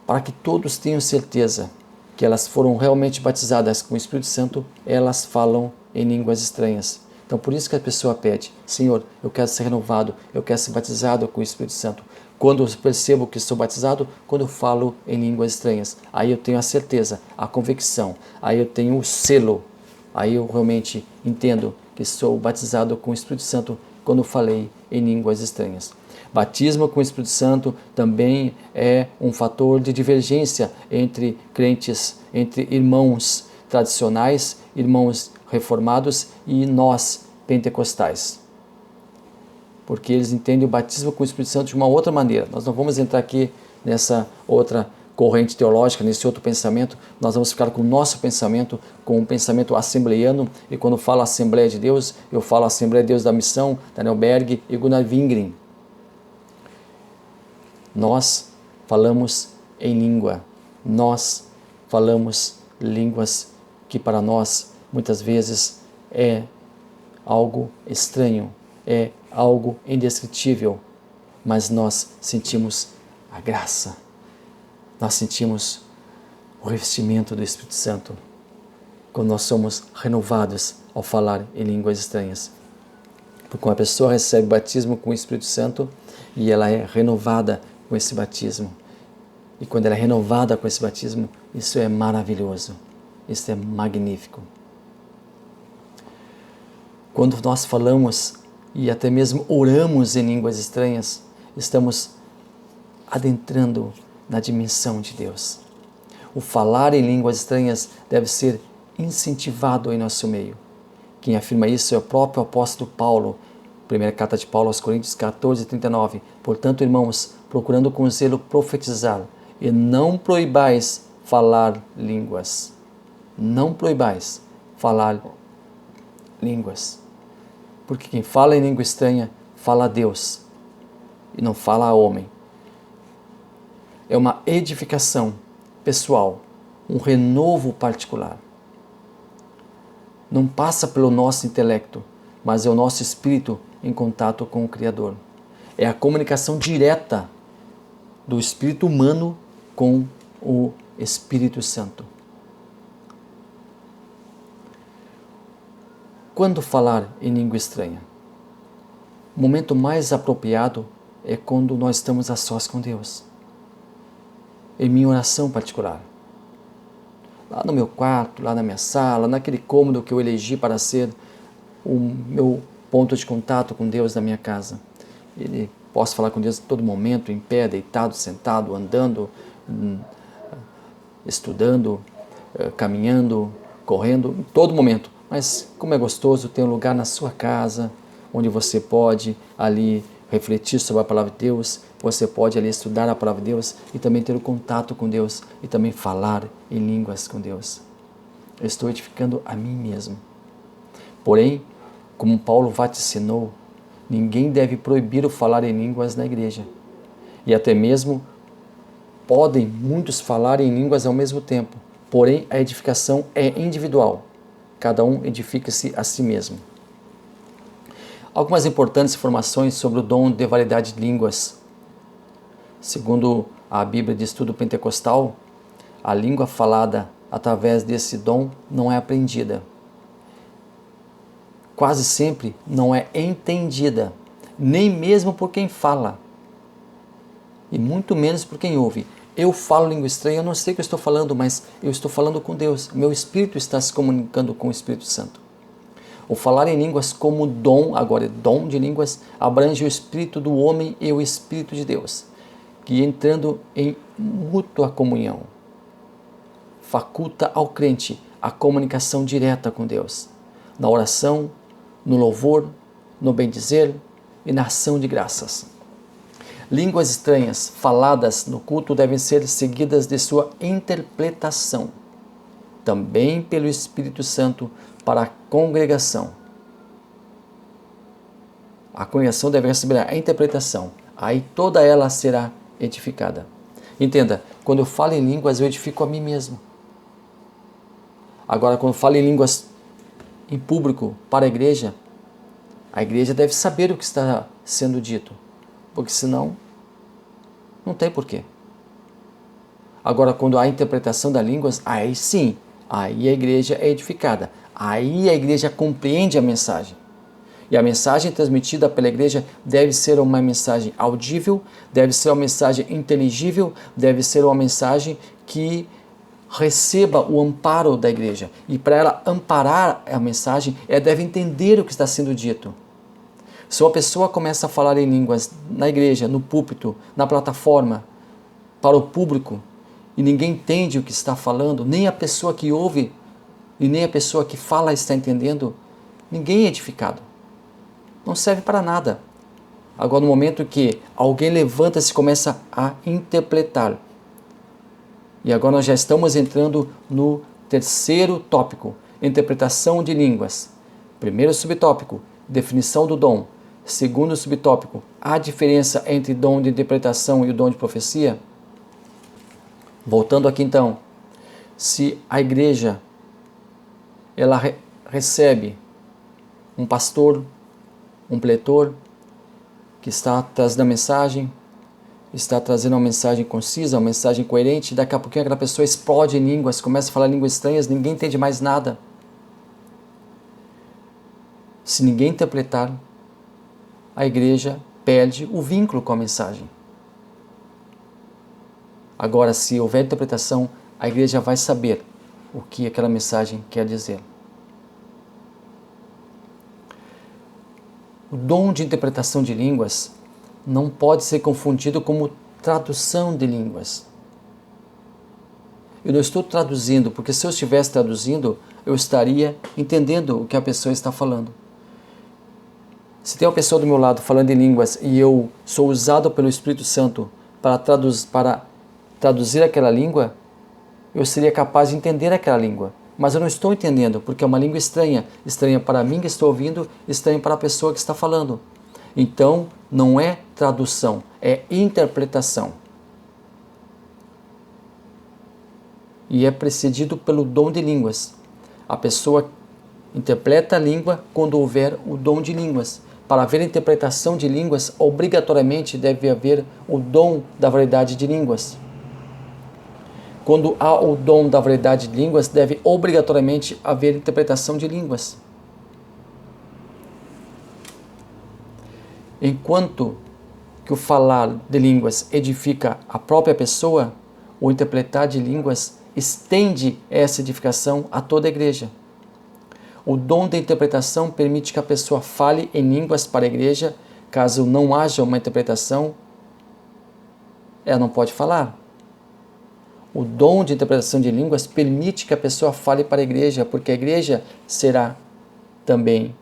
Para que todos tenham certeza que elas foram realmente batizadas com o Espírito Santo, elas falam em línguas estranhas. Então, por isso que a pessoa pede: Senhor, eu quero ser renovado, eu quero ser batizado com o Espírito Santo. Quando eu percebo que sou batizado, quando eu falo em línguas estranhas, aí eu tenho a certeza, a convicção, aí eu tenho o selo, aí eu realmente entendo que sou batizado com o Espírito Santo quando eu falei em línguas estranhas. Batismo com o Espírito Santo também é um fator de divergência entre crentes, entre irmãos tradicionais, irmãos reformados e nós, pentecostais. Porque eles entendem o batismo com o Espírito Santo de uma outra maneira. Nós não vamos entrar aqui nessa outra corrente teológica, nesse outro pensamento. Nós vamos ficar com o nosso pensamento, com um pensamento assembleiano. E quando eu falo Assembleia de Deus, eu falo Assembleia de Deus da Missão, Daniel Berg e Gunnar Wingren. Nós falamos em língua. Nós falamos línguas que para nós, muitas vezes, é algo estranho, é algo indescritível, mas nós sentimos a graça, nós sentimos o revestimento do Espírito Santo. quando nós somos renovados ao falar em línguas estranhas. Porque uma pessoa recebe batismo com o Espírito Santo e ela é renovada com esse batismo. E quando ela é renovada com esse batismo, isso é maravilhoso, isso é magnífico. Quando nós falamos e até mesmo oramos em línguas estranhas, estamos adentrando na dimensão de Deus. O falar em línguas estranhas deve ser incentivado em nosso meio. Quem afirma isso é o próprio apóstolo Paulo. Primeira carta de Paulo aos Coríntios 14:39. Portanto, irmãos, procurando com zelo profetizar, e não proibais falar línguas. Não proibais falar línguas. Porque quem fala em língua estranha, fala a Deus e não fala a homem. É uma edificação pessoal, um renovo particular. Não passa pelo nosso intelecto, mas é o nosso espírito em contato com o Criador. É a comunicação direta do espírito humano com o Espírito Santo. Quando falar em língua estranha? O momento mais apropriado é quando nós estamos a sós com Deus. Em minha oração particular. Lá no meu quarto, lá na minha sala, naquele cômodo que eu elegi para ser o meu ponto de contato com Deus na minha casa. Posso falar com Deus a todo momento, em pé, deitado, sentado, andando, estudando, caminhando, correndo, em todo momento. Mas como é gostoso ter um lugar na sua casa, onde você pode ali refletir sobre a palavra de Deus, você pode ali estudar a palavra de Deus e também ter o contato com Deus e também falar em línguas com Deus. Eu estou edificando a mim mesmo. Porém, como Paulo vaticinou, ninguém deve proibir o falar em línguas na igreja. E até mesmo podem muitos falar em línguas ao mesmo tempo, porém a edificação é individual. Cada um edifica-se a si mesmo. Algumas importantes informações sobre o dom de variedade de línguas. Segundo a Bíblia de Estudo Pentecostal, a língua falada através desse dom não é aprendida. Quase sempre não é entendida, nem mesmo por quem fala, e muito menos por quem ouve. Eu falo língua estranha, eu não sei o que eu estou falando, mas eu estou falando com Deus. Meu espírito está se comunicando com o Espírito Santo. O falar em línguas como dom, agora dom de línguas, abrange o espírito do homem e o espírito de Deus, que entrando em mútua comunhão, faculta ao crente a comunicação direta com Deus, na oração, no louvor, no bendizer e na ação de graças. Línguas estranhas faladas no culto devem ser seguidas de sua interpretação, também pelo Espírito Santo para a congregação. A congregação deve receber a interpretação, aí toda ela será edificada. Entenda, quando eu falo em línguas, eu edifico a mim mesmo. Agora, quando eu falo em línguas em público para a igreja deve saber o que está sendo dito, porque senão não tem porquê. Agora, quando há interpretação das línguas, aí sim, aí a igreja é edificada, aí a igreja compreende a mensagem. E a mensagem transmitida pela igreja deve ser uma mensagem audível, deve ser uma mensagem inteligível, deve ser uma mensagem que receba o amparo da igreja. E para ela amparar a mensagem, ela deve entender o que está sendo dito. Se uma pessoa começa a falar em línguas na igreja, no púlpito, na plataforma, para o público, e ninguém entende o que está falando, nem a pessoa que ouve e nem a pessoa que fala está entendendo, ninguém é edificado. Não serve para nada. Agora, no momento que alguém levanta-se e começa a interpretar, e agora nós já estamos entrando no terceiro tópico, interpretação de línguas. Primeiro subtópico, definição do dom. Segundo subtópico, a diferença entre dom de interpretação e o dom de profecia. Voltando aqui então, se a igreja ela recebe um pastor, um pretor que está trazendo a mensagem, está trazendo uma mensagem concisa, uma mensagem coerente, daqui a pouquinho aquela pessoa explode em línguas, começa a falar línguas estranhas, ninguém entende mais nada. Se ninguém interpretar, a igreja perde o vínculo com a mensagem. Agora, se houver interpretação, a igreja vai saber o que aquela mensagem quer dizer. O dom de interpretação de línguas não pode ser confundido como tradução de línguas. Eu não estou traduzindo, porque se eu estivesse traduzindo, eu estaria entendendo o que a pessoa está falando. Se tem uma pessoa do meu lado falando em línguas e eu sou usado pelo Espírito Santo para traduzir aquela língua, eu seria capaz de entender aquela língua. Mas eu não estou entendendo, porque é uma língua estranha. Estranha para mim que estou ouvindo, estranha para a pessoa que está falando. Então, não é tradução, é interpretação. E é precedido pelo dom de línguas. A pessoa interpreta a língua quando houver o dom de línguas. Para haver interpretação de línguas, obrigatoriamente deve haver o dom da variedade de línguas. Quando há o dom da variedade de línguas, deve obrigatoriamente haver interpretação de línguas. Enquanto que o falar de línguas edifica a própria pessoa, o interpretar de línguas estende essa edificação a toda a igreja. O dom da interpretação permite que a pessoa fale em línguas para a igreja. Caso não haja uma interpretação, ela não pode falar. O dom de interpretação de línguas permite que a pessoa fale para a igreja, porque a igreja será também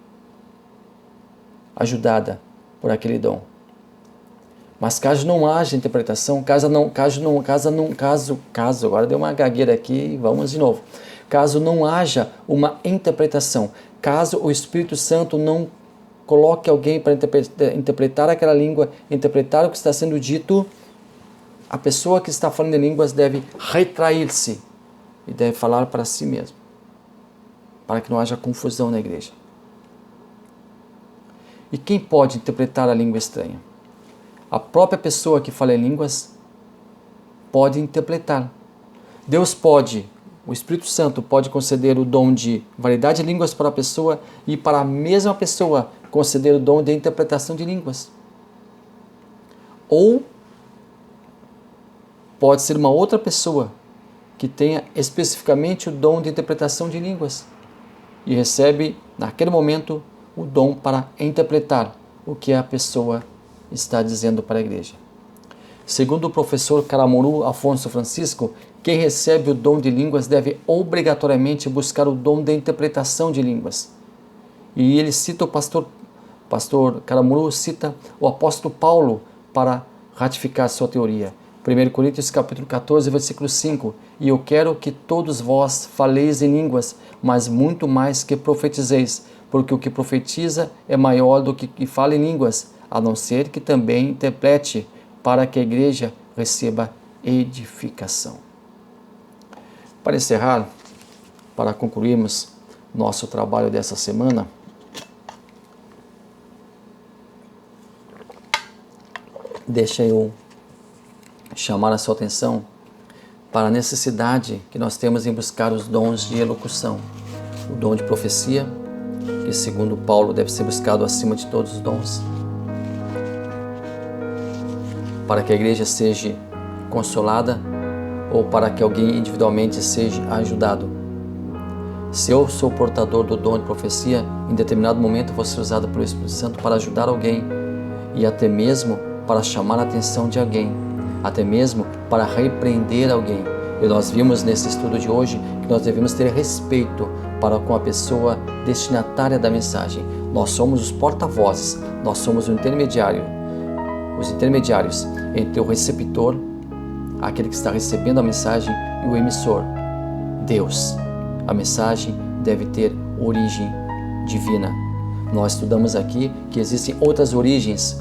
ajudada por aquele dom. Mas caso não haja interpretação, agora deu uma gagueira aqui, vamos de novo. Caso não haja uma interpretação, caso o Espírito Santo não coloque alguém para interpretar aquela língua, interpretar o que está sendo dito, a pessoa que está falando em línguas deve retrair-se e deve falar para si mesmo, para que não haja confusão na igreja. E quem pode interpretar a língua estranha? A própria pessoa que fala em línguas pode interpretar. Deus pode, o Espírito Santo pode conceder o dom de variedade de línguas para a pessoa e para a mesma pessoa conceder o dom de interpretação de línguas. Ou pode ser uma outra pessoa que tenha especificamente o dom de interpretação de línguas e recebe, naquele momento, o dom para interpretar o que a pessoa está dizendo para a igreja. Segundo o professor Caramuru Afonso Francisco, quem recebe o dom de línguas deve obrigatoriamente buscar o dom de interpretação de línguas. E ele cita pastor Caramuru cita o apóstolo Paulo para ratificar sua teoria. 1 Coríntios capítulo 14, versículo 5, e eu quero que todos vós faleis em línguas, mas muito mais que profetizeis, porque o que profetiza é maior do que fala em línguas, a não ser que também interprete, para que a igreja receba edificação. Para encerrar, para concluirmos nosso trabalho dessa semana, deixa eu chamar a sua atenção para a necessidade que nós temos em buscar os dons de elocução. O dom de profecia, que segundo Paulo deve ser buscado acima de todos os dons, para que a igreja seja consolada ou para que alguém individualmente seja ajudado. Se eu sou portador do dom de profecia, em determinado momento vou ser usado pelo Espírito Santo para ajudar alguém e até mesmo para chamar a atenção de alguém, até mesmo para repreender alguém. E nós vimos nesse estudo de hoje que nós devemos ter respeito para com a pessoa destinatária da mensagem. Nós somos os porta-vozes, nós somos os intermediários entre o receptor, aquele que está recebendo a mensagem, e o emissor, Deus. A mensagem deve ter origem divina. Nós estudamos aqui que existem outras origens,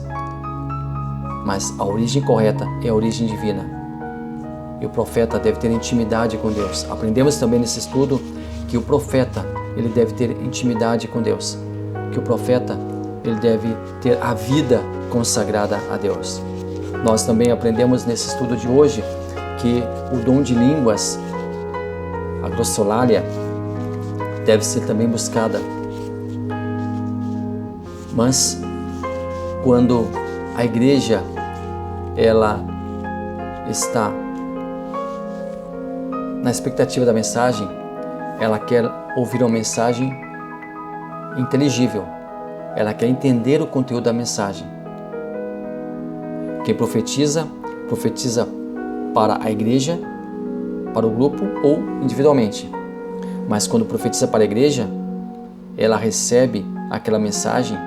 mas a origem correta é a origem divina. E o profeta deve ter intimidade com Deus. Aprendemos também nesse estudo que o profeta, ele deve ter intimidade com Deus. Que o profeta, ele deve ter a vida consagrada a Deus. Nós também aprendemos nesse estudo de hoje que o dom de línguas, a glossolalia, deve ser também buscada. Mas quando a igreja ela está na expectativa da mensagem, ela quer ouvir uma mensagem inteligível, ela quer entender o conteúdo da mensagem. Quem profetiza, profetiza para a igreja, para o grupo ou individualmente. Mas quando profetiza para a igreja, ela recebe aquela mensagem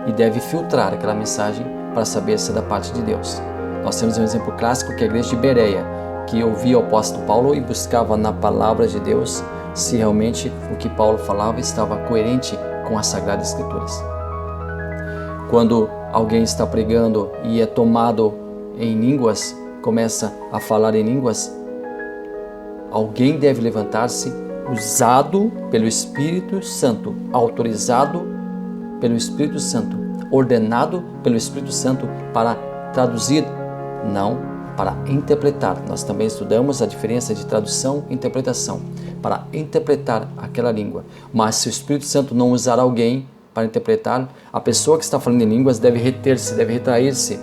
e deve filtrar aquela mensagem para saber se é da parte de Deus. Nós temos um exemplo clássico que é a igreja de Bereia, que ouvia o apóstolo Paulo e buscava na palavra de Deus se realmente o que Paulo falava estava coerente com as Sagradas Escrituras. Quando alguém está pregando e é tomado em línguas, começa a falar em línguas, alguém deve levantar-se, usado pelo Espírito Santo, autorizado pelo Espírito Santo, ordenado pelo Espírito Santo para traduzir, não para interpretar. Nós também estudamos a diferença de tradução e interpretação, para interpretar aquela língua. Mas se o Espírito Santo não usar alguém para interpretar, a pessoa que está falando em línguas deve reter-se, deve retrair-se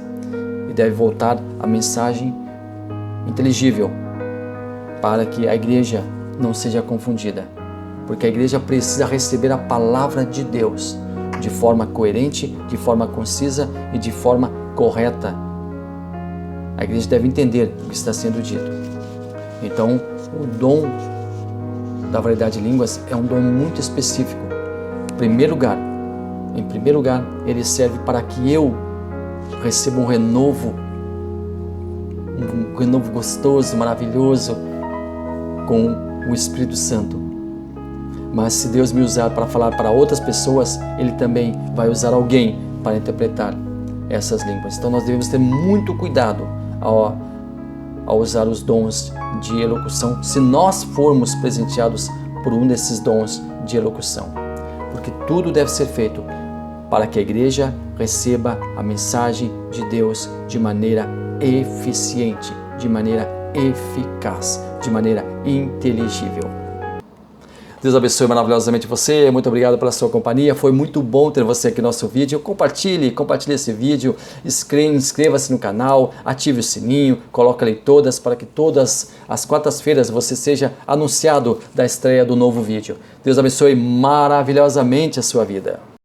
e deve voltar a mensagem inteligível para que a igreja não seja confundida. Porque a igreja precisa receber a palavra de Deus de forma coerente, de forma concisa e de forma correta. A igreja deve entender o que está sendo dito. Então, o dom da variedade de línguas é um dom muito específico. Em primeiro lugar, ele serve para que eu receba um renovo gostoso, maravilhoso com o Espírito Santo. Mas se Deus me usar para falar para outras pessoas, Ele também vai usar alguém para interpretar essas línguas. Então nós devemos ter muito cuidado ao usar os dons de elocução, se nós formos presenteados por um desses dons de elocução. Porque tudo deve ser feito para que a igreja receba a mensagem de Deus de maneira eficiente, de maneira eficaz, de maneira inteligível. Deus abençoe maravilhosamente você, muito obrigado pela sua companhia, foi muito bom ter você aqui no nosso vídeo. Compartilhe esse vídeo, inscreva-se no canal, ative o sininho, coloque ali todas, para que todas as quartas-feiras você seja anunciado da estreia do novo vídeo. Deus abençoe maravilhosamente a sua vida.